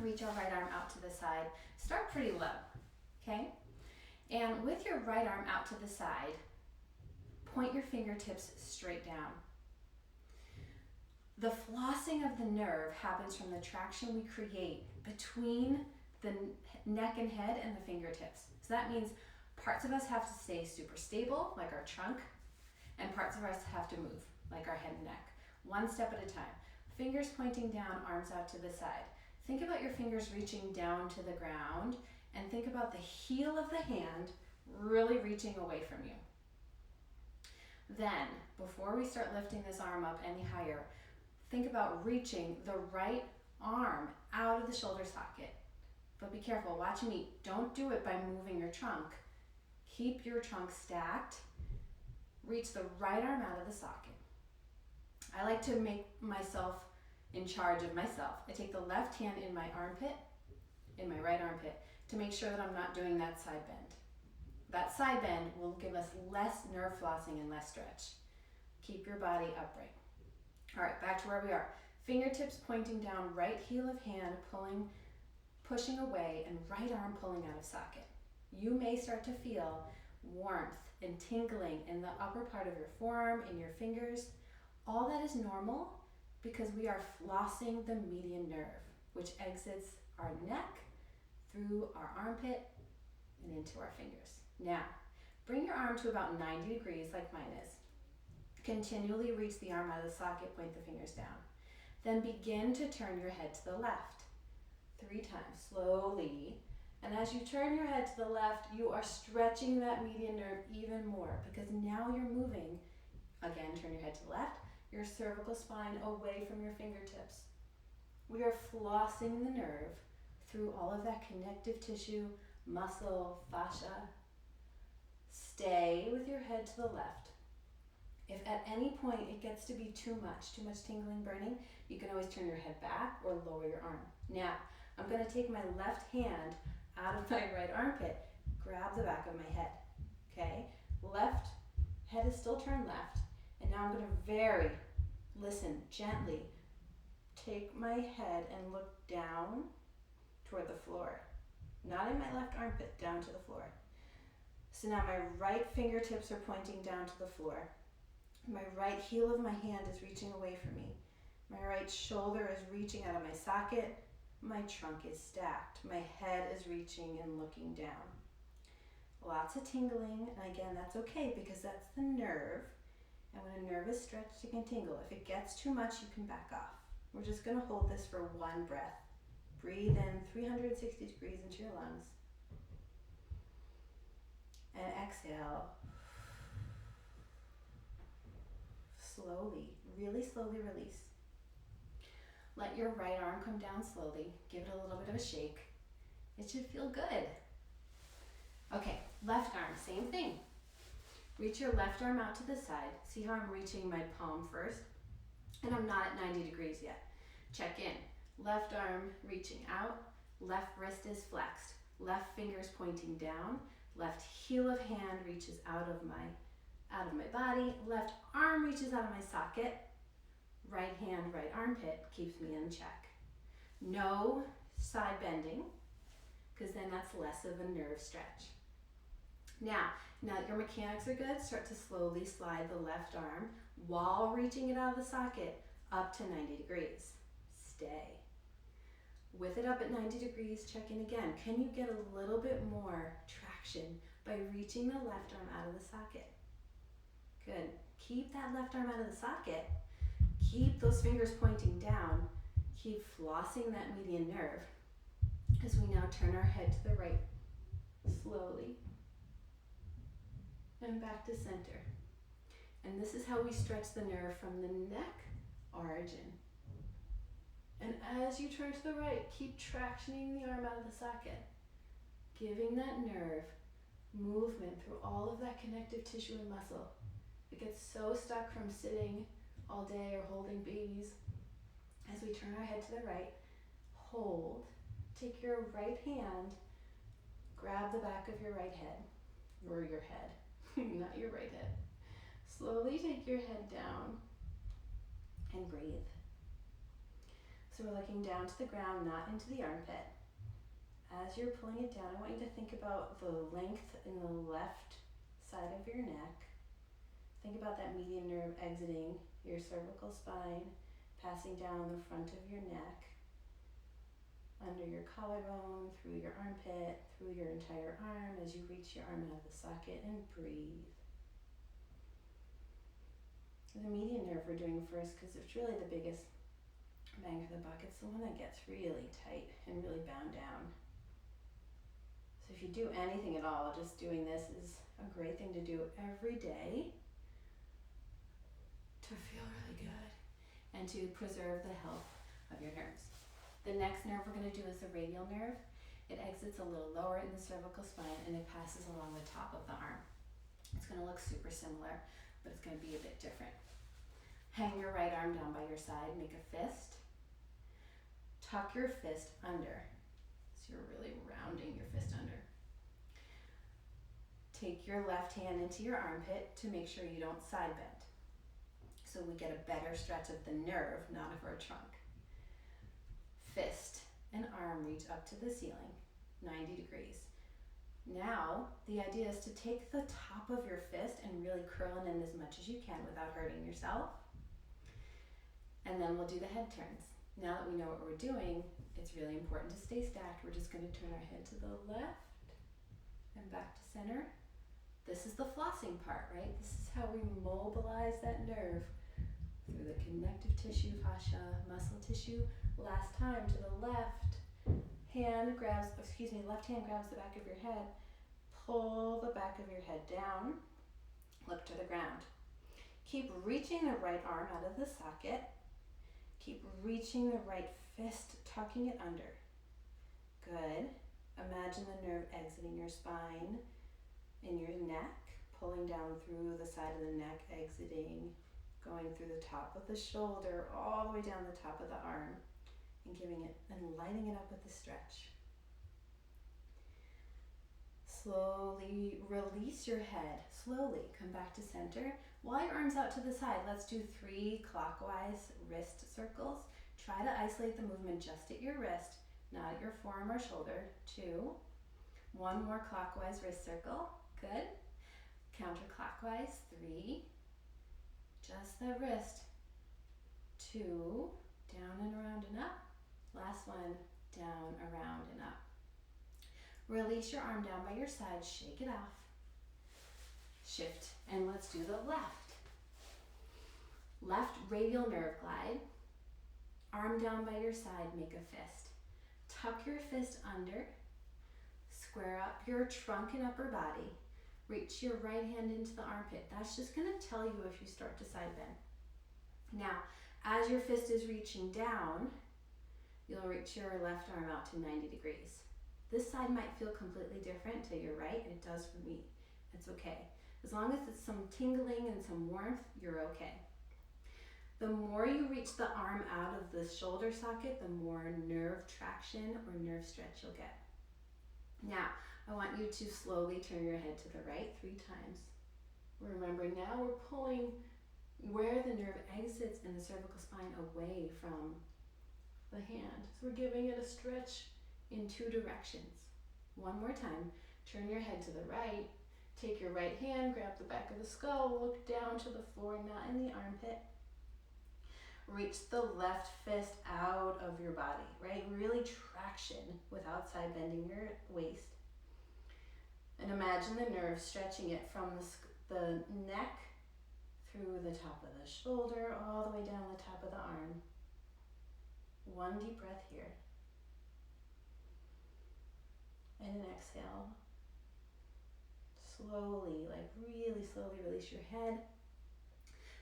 Reach our right arm out to the side. Start pretty low, okay? And with your right arm out to the side, point your fingertips straight down. The flossing of the nerve happens from the traction we create between the neck and head and the fingertips. So that means parts of us have to stay super stable, like our trunk, and parts of us have to move, like our head and neck, one step at a time. Fingers pointing down, arms out to the side. Think about your fingers reaching down to the ground, and think about the heel of the hand really reaching away from you. Then, before we start lifting this arm up any higher, think about reaching the right arm out of the shoulder socket. But be careful, watch me. Don't do it by moving your trunk. Keep your trunk stacked. Reach the right arm out of the socket. I like to make myself in charge of myself. I take the left hand in my armpit, in my right armpit, to make sure that I'm not doing that side bend. That side bend will give us less nerve flossing and less stretch. Keep your body upright. All right, back to where we are. Fingertips pointing down, right heel of hand pushing away, and right arm pulling out of socket. You may start to feel warmth and tingling in the upper part of your forearm, in your fingers. All that is normal because we are flossing the median nerve, which exits our neck, through our armpit, and into our fingers. Now, bring your arm to about 90 degrees like mine is. Continually reach the arm out of the socket, point the fingers down. Then begin to turn your head to the left 3 times, slowly. And as you turn your head to the left, you are stretching that median nerve even more because now you're moving. Again, turn your head to the left, your cervical spine away from your fingertips. We are flossing the nerve through all of that connective tissue, muscle, fascia. Stay with your head to the left. If at any point it gets to be too much tingling, burning, you can always turn your head back or lower your arm. Now, I'm going to take my left hand out of my right armpit, grab the back of my head, okay? Left, head is still turned left, and now I'm going to gently take my head and look down toward the floor. Not in my left armpit, down to the floor. So now my right fingertips are pointing down to the floor. My right heel of my hand is reaching away from me. My right shoulder is reaching out of my socket. My trunk is stacked. My head is reaching and looking down. Lots of tingling, and again, that's okay because that's the nerve. And when a nerve is stretched, it can tingle. If it gets too much, you can back off. We're just going to hold this for one breath. Breathe in 360 degrees into your lungs. And exhale. Slowly, really slowly release. Let your right arm come down slowly. Give it a little bit of a shake. It should feel good. Okay, left arm, same thing. Reach your left arm out to the side. See how I'm reaching my palm first? And I'm not at 90 degrees yet. Check in. Left arm reaching out. Left wrist is flexed. Left fingers pointing down. Left heel of hand reaches out of my body. Left arm reaches out of my socket. Right hand, right armpit keeps me in check. No side bending, because then that's less of a nerve stretch. Now that your mechanics are good, start to slowly slide the left arm while reaching it out of the socket up to 90 degrees. Stay. With it up at 90 degrees, check in again. Can you get a little bit more traction by reaching the left arm out of the socket? Good. Keep that left arm out of the socket. Keep those fingers pointing down. Keep flossing that median nerve as we now turn our head to the right slowly and back to center. And this is how we stretch the nerve from the neck origin. And as you turn to the right, keep tractioning the arm out of the socket, giving that nerve movement through all of that connective tissue and muscle. It gets so stuck from sitting all day or holding babies. As we turn our head to the right, hold. Take your right hand, grab the back of your right head, or your head, not your right head. Slowly take your head down and breathe. So we're looking down to the ground, not into the armpit. As you're pulling it down, I want you to think about the length in the left side of your neck. Think about that median nerve exiting your cervical spine, passing down the front of your neck, under your collarbone, through your armpit, through your entire arm as you reach your arm out of the socket and breathe. The median nerve we're doing first because it's really the biggest bang for the buck. It's the one that gets really tight and really bound down. So if you do anything at all, just doing this is a great thing to do every day to feel really good and to preserve the health of your nerves. The next nerve we're going to do is the radial nerve. It exits a little lower in the cervical spine and it passes along the top of the arm. It's going to look super similar, but it's going to be a bit different. Hang your right arm down by your side, make a fist. Tuck your fist under. So you're really rounding your fist under. Take your left hand into your armpit to make sure you don't side bend. So we get a better stretch of the nerve, not of our trunk. Fist and arm reach up to the ceiling, 90 degrees. Now, the idea is to take the top of your fist and really curl it in as much as you can without hurting yourself. And then we'll do the head turns. Now that we know what we're doing, it's really important to stay stacked. We're just going to turn our head to the left and back to center. This is the flossing part, right? This is how we mobilize that nerve through the connective tissue, fascia, muscle tissue. Last time to the left. Left hand grabs the back of your head. Pull the back of your head down. Look to the ground. Keep reaching the right arm out of the socket. Keep reaching the right fist, tucking it under. Good. Imagine the nerve exiting your spine, in your neck, pulling down through the side of the neck, exiting, going through the top of the shoulder, all the way down the top of the arm, and giving it and lighting it up with the stretch. Slowly release your head. Slowly come back to center. While your arm's out to the side, let's do 3 clockwise wrist circles. Try to isolate the movement just at your wrist, not at your forearm or shoulder. 2. 1 more clockwise wrist circle. Good. Counterclockwise. 3. Just the wrist. 2. Down and around and up. Last one. Down, around, and up. Release your arm down by your side. Shake it off. Shift. And let's do the left. Left radial nerve glide. Arm down by your side. Make a fist. Tuck your fist under. Square up your trunk and upper body. Reach your right hand into the armpit. That's just going to tell you if you start to side bend. Now, as your fist is reaching down, you'll reach your left arm out to 90 degrees. This side might feel completely different to your right. It does for me. It's okay. As long as it's some tingling and some warmth, you're okay. The more you reach the arm out of the shoulder socket, the more nerve traction or nerve stretch you'll get. Now, I want you to slowly turn your head to the right 3 times. Remembering now we're pulling where the nerve exits in the cervical spine away from the hand. So we're giving it a stretch in 2 directions. 1 more time. Turn your head to the right. Take your right hand, grab the back of the skull, look down to the floor, not in the armpit. Reach the left fist out of your body, right? Really traction without side bending your waist. And imagine the nerve stretching it from the neck through the top of the shoulder, all the way down the top of the arm. 1 deep breath here. And an exhale. Slowly, like really slowly release your head.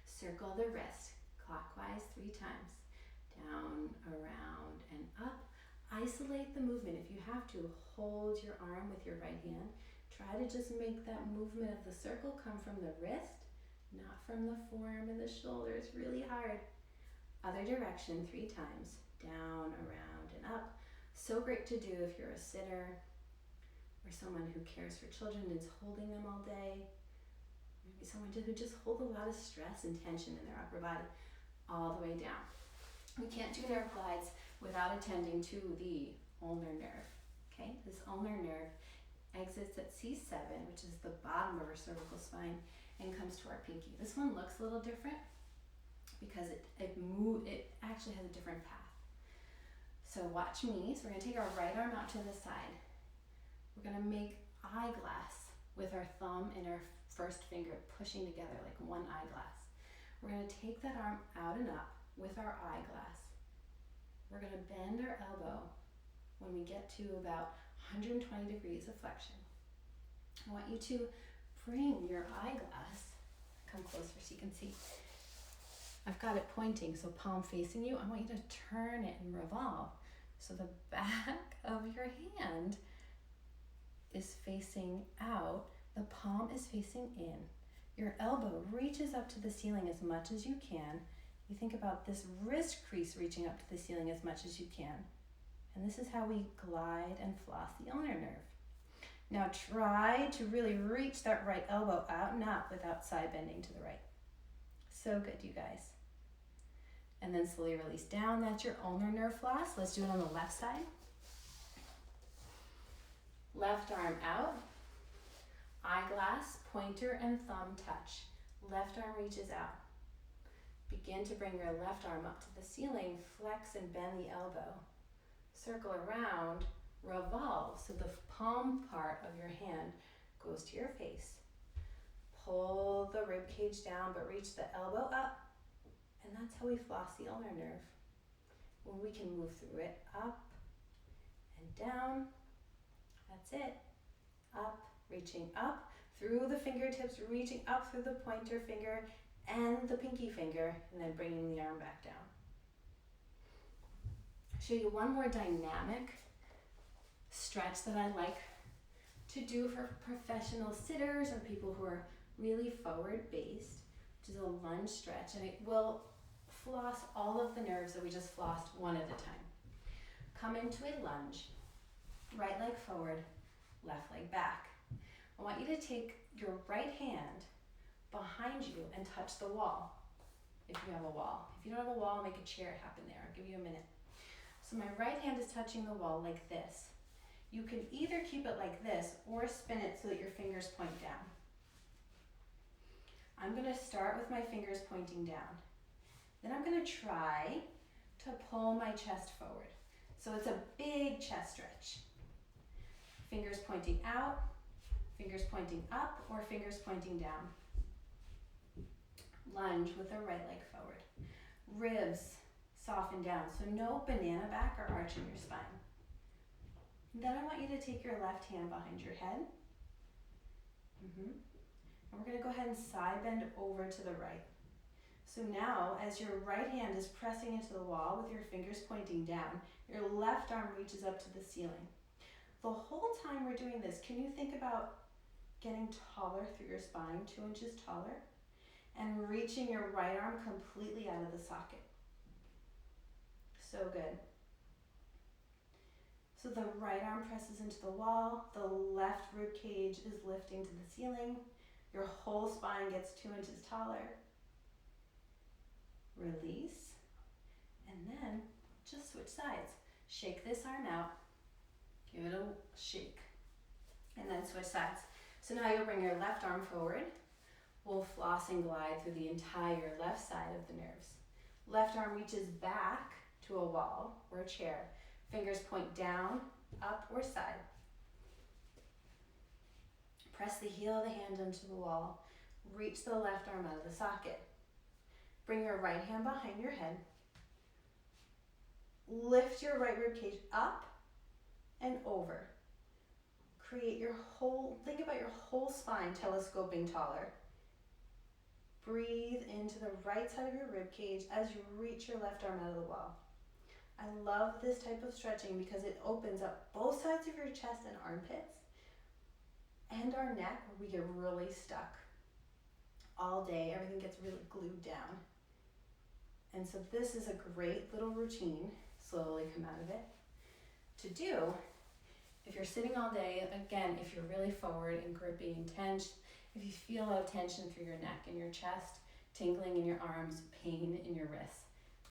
Circle the wrist clockwise 3 times. Down, around, and up. Isolate the movement. If you have to, hold your arm with your right hand. Try to just make that movement of the circle come from the wrist, not from the forearm and the shoulder. It's really hard. Other direction 3 times. Down, around, and up. So great to do if you're a sitter or someone who cares for children and is holding them all day. Maybe someone who just holds a lot of stress and tension in their upper body all the way down. We can't do nerve glides without attending to the ulnar nerve. Okay, this ulnar nerve exits at C7, which is the bottom of our cervical spine, and comes to our pinky. This one looks a little different because it actually has a different path. So watch me. So we're going to take our right arm out to the side. We're going to make eyeglass with our thumb and our first finger pushing together like one eyeglass. We're going to take that arm out and up with our eyeglass. We're going to bend our elbow when we get to about 120 degrees of flexion. I want you to bring your eyeglass, come closer so you can see. I've got it pointing, so palm facing you. I want you to turn it and revolve. So the back of your hand is facing out, the palm is facing in. Your elbow reaches up to the ceiling as much as you can. You think about this wrist crease reaching up to the ceiling as much as you can. And this is how we glide and floss the ulnar nerve. Now try to really reach that right elbow out and up without side bending to the right. So good, you guys. And then slowly release down. That's your ulnar nerve floss. Let's do it on the left side. Left arm out. Eyeglass, pointer, and thumb touch. Left arm reaches out. Begin to bring your left arm up to the ceiling. Flex and bend the elbow. Circle around, revolve. So the palm part of your hand goes to your face. Pull the rib cage down, but reach the elbow up. And that's how we floss the ulnar nerve. When we can move through it, up and down. That's it. Up, reaching up through the fingertips, reaching up through the pointer finger and the pinky finger, and then bringing the arm back down. I'll show you one more dynamic stretch that I like to do for professional sitters or people who are really forward based, which is a lunge stretch, and it will floss all of the nerves that we just flossed one at a time. Come into a lunge, right leg forward, left leg back. I want you to take your right hand behind you and touch the wall, if you have a wall. If you don't have a wall, make a chair happen there. I'll give you a minute. So my right hand is touching the wall like this. You can either keep it like this or spin it so that your fingers point down. I'm going to start with my fingers pointing down. Then I'm going to try to pull my chest forward. So it's a big chest stretch. Fingers pointing out, fingers pointing up, or fingers pointing down. Lunge with the right leg forward. Ribs soften down, so no banana back or arch in your spine. Then I want you to take your left hand behind your head. And we're going to go ahead and side bend over to the right. So now, as your right hand is pressing into the wall with your fingers pointing down, your left arm reaches up to the ceiling. The whole time we're doing this, can you think about getting taller through your spine, 2 inches taller, and reaching your right arm completely out of the socket? So good. So the right arm presses into the wall, the left rib cage is lifting to the ceiling, your whole spine gets 2 inches taller. Release, and then just switch sides. Shake this arm out, give it a shake, and then switch sides. So now you'll bring your left arm forward. We'll floss and glide through the entire left side of the nerves. Left arm reaches back to a wall or a chair. Fingers point down, up, or side. Press the heel of the hand into the wall. Reach the left arm out of the socket. Bring your right hand behind your head. Lift your right rib cage up and over. Think about your whole spine telescoping taller. Breathe into the right side of your rib cage as you reach your left arm out of the wall. I love this type of stretching because it opens up both sides of your chest and armpits and our neck where we get really stuck all day. Everything gets really glued down. And so this is a great little routine, slowly come out of it, to do if you're sitting all day. Again, if you're really forward and grippy and tense, if you feel a lot of tension through your neck and your chest, tingling in your arms, pain in your wrists.